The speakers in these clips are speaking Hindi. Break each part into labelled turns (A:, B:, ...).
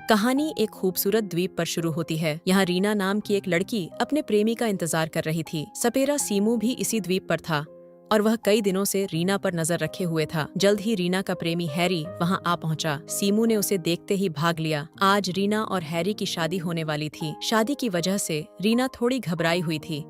A: कहानी एक खूबसूरत द्वीप पर शुरू होती है। यहाँ रीना नाम की एक लड़की अपने प्रेमी का इंतजार कर रही थी। सपेरा सीमू भी इसी द्वीप पर था और वह कई दिनों से रीना पर नजर रखे हुए था। जल्द ही रीना का प्रेमी हैरी वहाँ आ पहुँचा। सीमू ने उसे देखते ही भाग लिया। आज रीना और हैरी की शादी होने वाली थी। शादी की वजह से रीना थोड़ी घबराई हुई थी,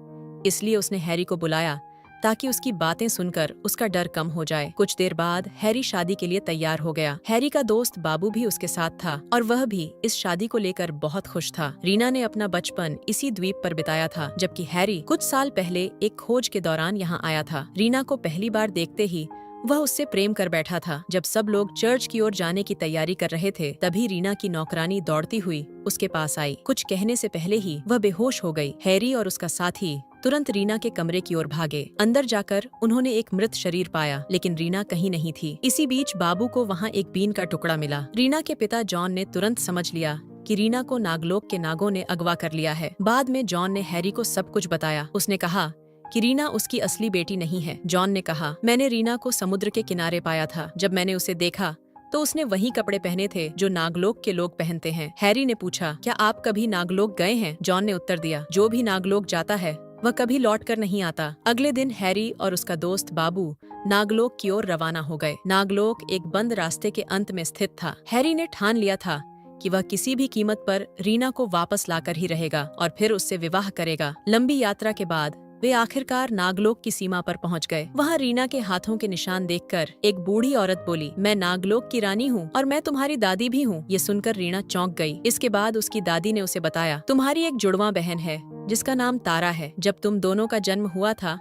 A: इसलिए उसने हैरी को बुलाया ताकि उसकी बातें सुनकर उसका डर कम हो जाए। कुछ देर बाद हैरी शादी के लिए तैयार हो गया। हैरी का दोस्त बाबू भी उसके साथ था और वह भी इस शादी को लेकर बहुत खुश था। रीना ने अपना बचपन इसी द्वीप पर बिताया था, जबकि हैरी कुछ साल पहले एक खोज के दौरान यहाँ आया था। रीना को पहली बार देखते ही वह उससे प्रेम कर बैठा था। जब सब लोग चर्च की ओर जाने की तैयारी कर रहे थे, तभी रीना की नौकरानी दौड़ती हुई उसके पास आई। कुछ कहने से पहले ही वह बेहोश हो गई। हैरी और उसका साथी तुरंत रीना के कमरे की ओर भागे। अंदर जाकर उन्होंने एक मृत शरीर पाया, लेकिन रीना कहीं नहीं थी। इसी बीच बाबू को वहाँ एक बीन का टुकड़ा मिला। रीना के पिता जॉन ने तुरंत समझ लिया कि रीना को नागलोक के नागों ने अगवा कर लिया है। बाद में जॉन ने हैरी को सब कुछ बताया। उसने कहा कि रीना उसकी असली बेटी नहीं है। जॉन ने कहा, मैंने रीना को समुद्र के किनारे पाया था। जब मैंने उसे देखा तो उसने वही कपड़े पहने थे जो नागलोक के लोग पहनते हैं। हैरी ने पूछा, क्या आप कभी नागलोक गए हैं? जॉन ने उत्तर दिया, जो भी नागलोक जाता है वह कभी लौट कर नहीं आता। अगले दिन हैरी और उसका दोस्त बाबू नागलोक की ओर रवाना हो गए। नागलोक एक बंद रास्ते के अंत में स्थित था। हैरी ने ठान लिया था कि वह किसी भी कीमत पर रीना को वापस लाकर ही रहेगा और फिर उससे विवाह करेगा। लंबी यात्रा के बाद वे आखिरकार नागलोक की सीमा पर पहुंच गए। वहां रीना के हाथों के निशान देखकर एक बूढ़ी औरत बोली, मैं नागलोक की रानी हूँ और मैं तुम्हारी दादी भी हूँ। ये सुनकर रीना चौंक गई। इसके बाद उसकी दादी ने उसे बताया, तुम्हारी एक जुड़वा बहन है जिसका नाम तारा है। जब तुम दोनों का जन्म हुआ था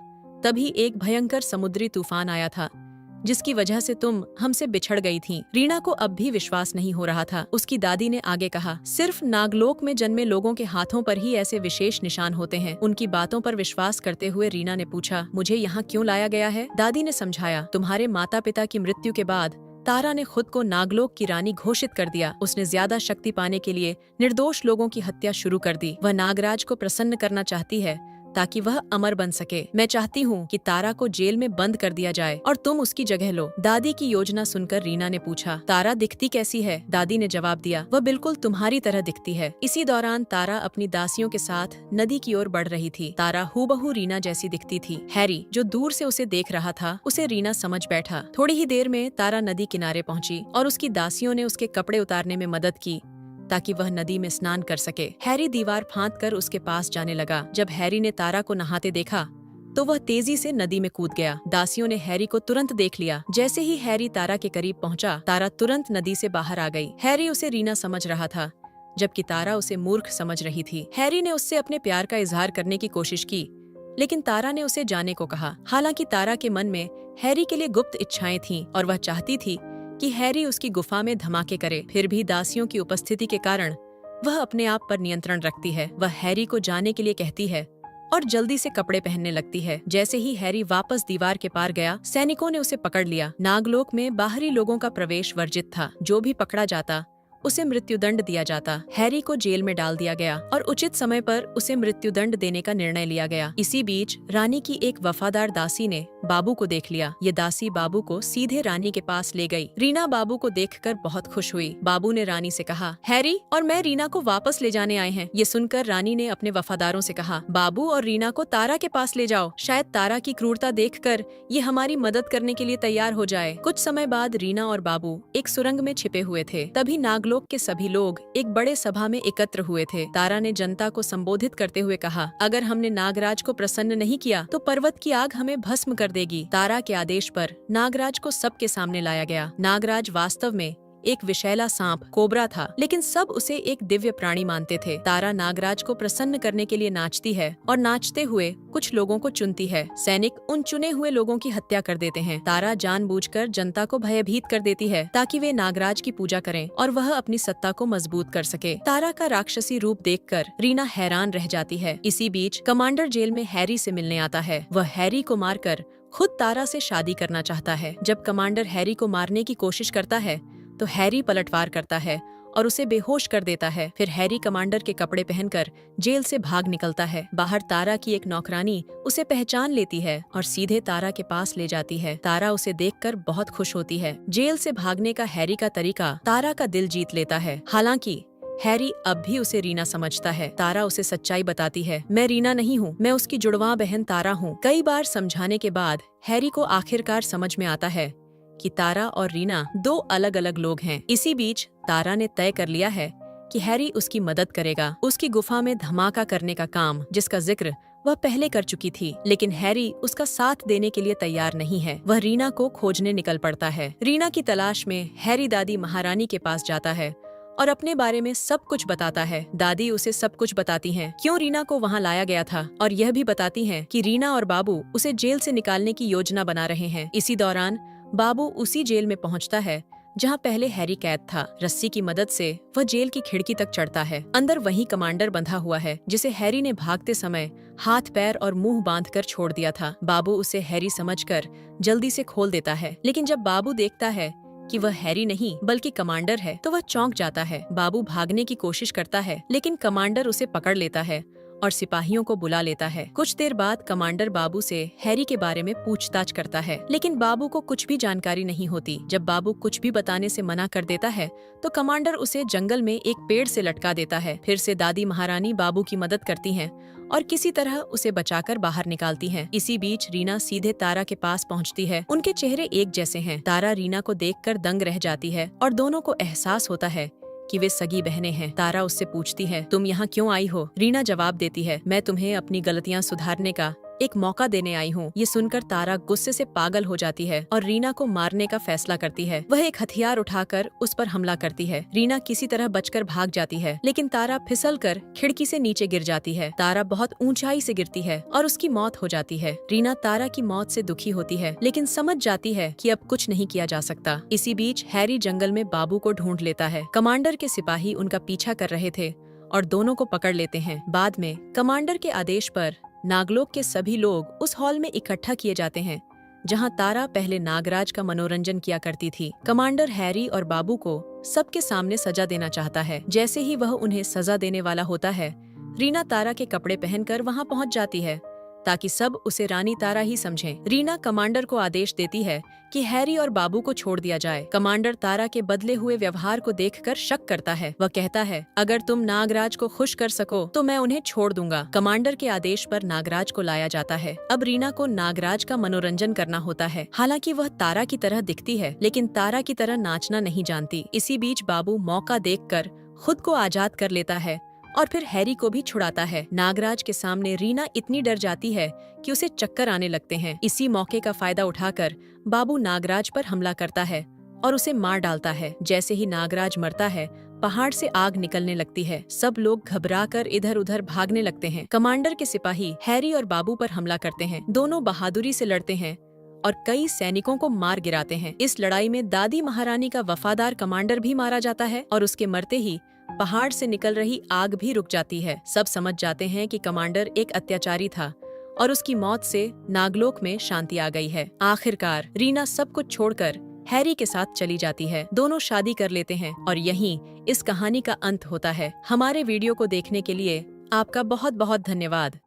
A: तभी एक भयंकर समुद्री तूफान आया था, जिसकी वजह से तुम हमसे बिछड़ गई थीं। रीना को अब भी विश्वास नहीं हो रहा था। उसकी दादी ने आगे कहा, सिर्फ नागलोक में जन्मे लोगों के हाथों पर ही ऐसे विशेष निशान होते हैं। उनकी बातों पर विश्वास करते हुए रीना ने पूछा, मुझे यहाँ क्यों लाया गया है? दादी ने समझाया, तुम्हारे माता पिता की मृत्यु के बाद तारा ने खुद को नागलोक की रानी घोषित कर दिया। उसने ज्यादा शक्ति पाने के लिए निर्दोष लोगों की हत्या शुरू कर दी। वह नागराज को प्रसन्न करना चाहती है ताकि वह अमर बन सके। मैं चाहती हूँ कि तारा को जेल में बंद कर दिया जाए और तुम उसकी जगह लो। दादी की योजना सुनकर रीना ने पूछा, तारा दिखती कैसी है? दादी ने जवाब दिया, वह बिल्कुल तुम्हारी तरह दिखती है। इसी दौरान तारा अपनी दासियों के साथ नदी की ओर बढ़ रही थी। तारा हूबहू रीना जैसी दिखती थी। हैरी जो दूर से उसे देख रहा था, उसे रीना समझ बैठा। थोड़ी ही देर में तारा नदी किनारे पहुंची और उसकी दासियों ने उसके कपड़े उतारने में मदद की ताकि वह नदी में स्नान कर सके। हैरी दीवार फांद कर उसके पास जाने लगा। जब हैरी ने तारा को नहाते देखा तो वह तेजी से नदी में कूद गया। दासियों ने हैरी को तुरंत देख लिया। जैसे ही हैरी तारा के करीब पहुंचा, तारा तुरंत नदी से बाहर आ गई। हैरी उसे रीना समझ रहा था, जबकि तारा उसे मूर्ख समझ रही थी। हैरी ने उससे अपने प्यार का इजहार करने की कोशिश की, लेकिन तारा ने उसे जाने को कहा। हालांकि तारा के मन में हैरी के लिए गुप्त इच्छाएं थीं और वह चाहती थी कि हैरी उसकी गुफा में धमाके करे। फिर भी दासियों की उपस्थिति के कारण वह अपने आप पर नियंत्रण रखती है। वह हैरी को जाने के लिए कहती है और जल्दी से कपड़े पहनने लगती है। जैसे ही हैरी वापस दीवार के पार गया, सैनिकों ने उसे पकड़ लिया। नागलोक में बाहरी लोगों का प्रवेश वर्जित था। जो भी पकड़ा जाता उसे मृत्युदंड दिया जाता। हैरी को जेल में डाल दिया गया और उचित समय पर उसे मृत्युदंड देने का निर्णय लिया गया। इसी बीच रानी की एक वफादार दासी ने बाबू को देख लिया। ये दासी बाबू को सीधे रानी के पास ले गई। रीना बाबू को देखकर बहुत खुश हुई। बाबू ने रानी से कहा, हैरी और मैं रीना को वापस ले जाने आए हैं। ये सुनकर रानी ने अपने वफादारों से कहा, बाबू और रीना को तारा के पास ले जाओ। शायद तारा की क्रूरता देखकर ये हमारी मदद करने के लिए तैयार हो जाए। कुछ समय बाद रीना और बाबू एक सुरंग में छिपे हुए थे। तभी नागलोक के सभी लोग एक बड़े सभा में एकत्र हुए थे। तारा ने जनता को संबोधित करते हुए कहा, अगर हमने नागराज को प्रसन्न नहीं किया तो पर्वत की आग हमें भस्म कर देगी। तारा के आदेश पर नागराज को सबके सामने लाया गया। नागराज वास्तव में एक विषैला सांप कोबरा था, लेकिन सब उसे एक दिव्य प्राणी मानते थे। तारा नागराज को प्रसन्न करने के लिए नाचती है और नाचते हुए कुछ लोगों को चुनती है। सैनिक उन चुने हुए लोगों की हत्या कर देते हैं। तारा जानबूझकर जनता को भयभीत कर देती है ताकि वे नागराज की पूजा करें और वह अपनी सत्ता को मजबूत कर सके। तारा का राक्षसी रूप देखकर रीना हैरान रह जाती है। इसी बीच कमांडर जेल में हैरी से मिलने आता है। वह हैरी को मारकर खुद तारा से शादी करना चाहता है। जब कमांडर हैरी को मारने की कोशिश करता है तो हैरी पलटवार करता है और उसे बेहोश कर देता है। फिर हैरी कमांडर के कपड़े पहनकर जेल से भाग निकलता है। बाहर तारा की एक नौकरानी उसे पहचान लेती है और सीधे तारा के पास ले जाती है। तारा उसे देखकर बहुत खुश होती है। जेल से भागने का हैरी का तरीका तारा का दिल जीत लेता है। हालांकि हैरी अब भी उसे रीना समझता है। तारा उसे सच्चाई बताती है, मैं रीना नहीं हूँ, मैं उसकी जुड़वा बहन तारा हूँ। कई बार समझाने के बाद हैरी को आखिरकार समझ में आता है कि तारा और रीना दो अलग अलग लोग हैं। इसी बीच तारा ने तय कर लिया है कि हैरी उसकी मदद करेगा, उसकी गुफा में धमाका करने का काम, जिसका जिक्र वह पहले कर चुकी थी। लेकिन हैरी उसका साथ देने के लिए तैयार नहीं है। वह रीना को खोजने निकल पड़ता है। रीना की तलाश में हैरी दादी महारानी के पास जाता है और अपने बारे में सब कुछ बताता है। दादी उसे सब कुछ बताती हैं, क्यों रीना को वहाँ लाया गया था, और यह भी बताती हैं कि रीना और बाबू उसे जेल से निकालने की योजना बना रहे हैं। इसी दौरान बाबू उसी जेल में पहुँचता है जहाँ पहले हैरी कैद था। रस्सी की मदद से वह जेल की खिड़की तक चढ़ता है। अंदर वही कमांडर बंधा हुआ है जिसे हैरी ने भागते समय हाथ पैर और मुंह बांधकर छोड़ दिया था। बाबू उसे हैरी समझकर जल्दी से खोल देता है, लेकिन जब बाबू देखता है कि वह हैरी नहीं बल्कि कमांडर है तो वह चौंक जाता है। बाबू भागने की कोशिश करता है, लेकिन कमांडर उसे पकड़ लेता है और सिपाहियों को बुला लेता है। कुछ देर बाद कमांडर बाबू से हैरी के बारे में पूछताछ करता है, लेकिन बाबू को कुछ भी जानकारी नहीं होती। जब बाबू कुछ भी बताने से मना कर देता है तो कमांडर उसे जंगल में एक पेड़ से लटका देता है। फिर से दादी महारानी बाबू की मदद करती हैं और किसी तरह उसे बचाकर बाहर निकालती हैं। इसी बीच रीना सीधे तारा के पास पहुंचती है। उनके चेहरे एक जैसे हैं। तारा रीना को देखकर दंग रह जाती है और दोनों को एहसास होता है कि वे सगी बहनें हैं। तारा उससे पूछती है, तुम यहाँ क्यों आई हो? रीना जवाब देती है, मैं तुम्हें अपनी गलतियाँ सुधारने का एक मौका देने आई हूँ। ये सुनकर तारा गुस्से से पागल हो जाती है और रीना को मारने का फैसला करती है। वह एक हथियार उठाकर उस पर हमला करती है। रीना किसी तरह बचकर भाग जाती है, लेकिन तारा फिसलकर खिड़की से नीचे गिर जाती है। तारा बहुत ऊंचाई से गिरती है और उसकी मौत हो जाती है। रीना तारा की मौत से दुखी होती है, लेकिन समझ जाती है कि अब कुछ नहीं किया जा सकता। इसी बीच हैरी जंगल में बाबू को ढूंढ लेता है। कमांडर के सिपाही उनका पीछा कर रहे थे और दोनों को पकड़ लेते हैं। बाद में कमांडर के आदेश पर नागलोक के सभी लोग उस हॉल में इकट्ठा किए जाते हैं जहां तारा पहले नागराज का मनोरंजन किया करती थी। कमांडर हैरी और बाबू को सबके सामने सजा देना चाहता है। जैसे ही वह उन्हें सजा देने वाला होता है, रीना तारा के कपड़े पहनकर वहां पहुंच जाती है ताकि सब उसे रानी तारा ही समझें। रीना कमांडर को आदेश देती है कि हैरी और बाबू को छोड़ दिया जाए। कमांडर तारा के बदले हुए व्यवहार को देखकर शक करता है। वह कहता है, अगर तुम नागराज को खुश कर सको तो मैं उन्हें छोड़ दूंगा। कमांडर के आदेश पर नागराज को लाया जाता है। अब रीना को नागराज का मनोरंजन करना होता है। हालांकि वह तारा की तरह दिखती है, लेकिन तारा की तरह नाचना नहीं जानती। इसी बीच बाबू मौका देखकर खुद को आजाद कर लेता है और फिर हैरी को भी छुड़ाता है। नागराज के सामने रीना इतनी डर जाती है कि उसे चक्कर आने लगते हैं। इसी मौके का फायदा उठाकर बाबू नागराज पर हमला करता है और उसे मार डालता है। जैसे ही नागराज मरता है, पहाड़ से आग निकलने लगती है। सब लोग घबराकर इधर उधर भागने लगते हैं। कमांडर के सिपाही हैरी और बाबू पर हमला करते हैं। दोनों बहादुरी से लड़ते हैं और कई सैनिकों को मार गिराते हैं। इस लड़ाई में दादी महारानी का वफादार कमांडर भी मारा जाता है और उसके मरते ही पहाड़ से निकल रही आग भी रुक जाती है। सब समझ जाते हैं कि कमांडर एक अत्याचारी था और उसकी मौत से नागलोक में शांति आ गई है। आखिरकार रीना सब कुछ छोड़कर हैरी के साथ चली जाती है। दोनों शादी कर लेते हैं और यहीं इस कहानी का अंत होता है। हमारे वीडियो को देखने के लिए आपका बहुत बहुत धन्यवाद।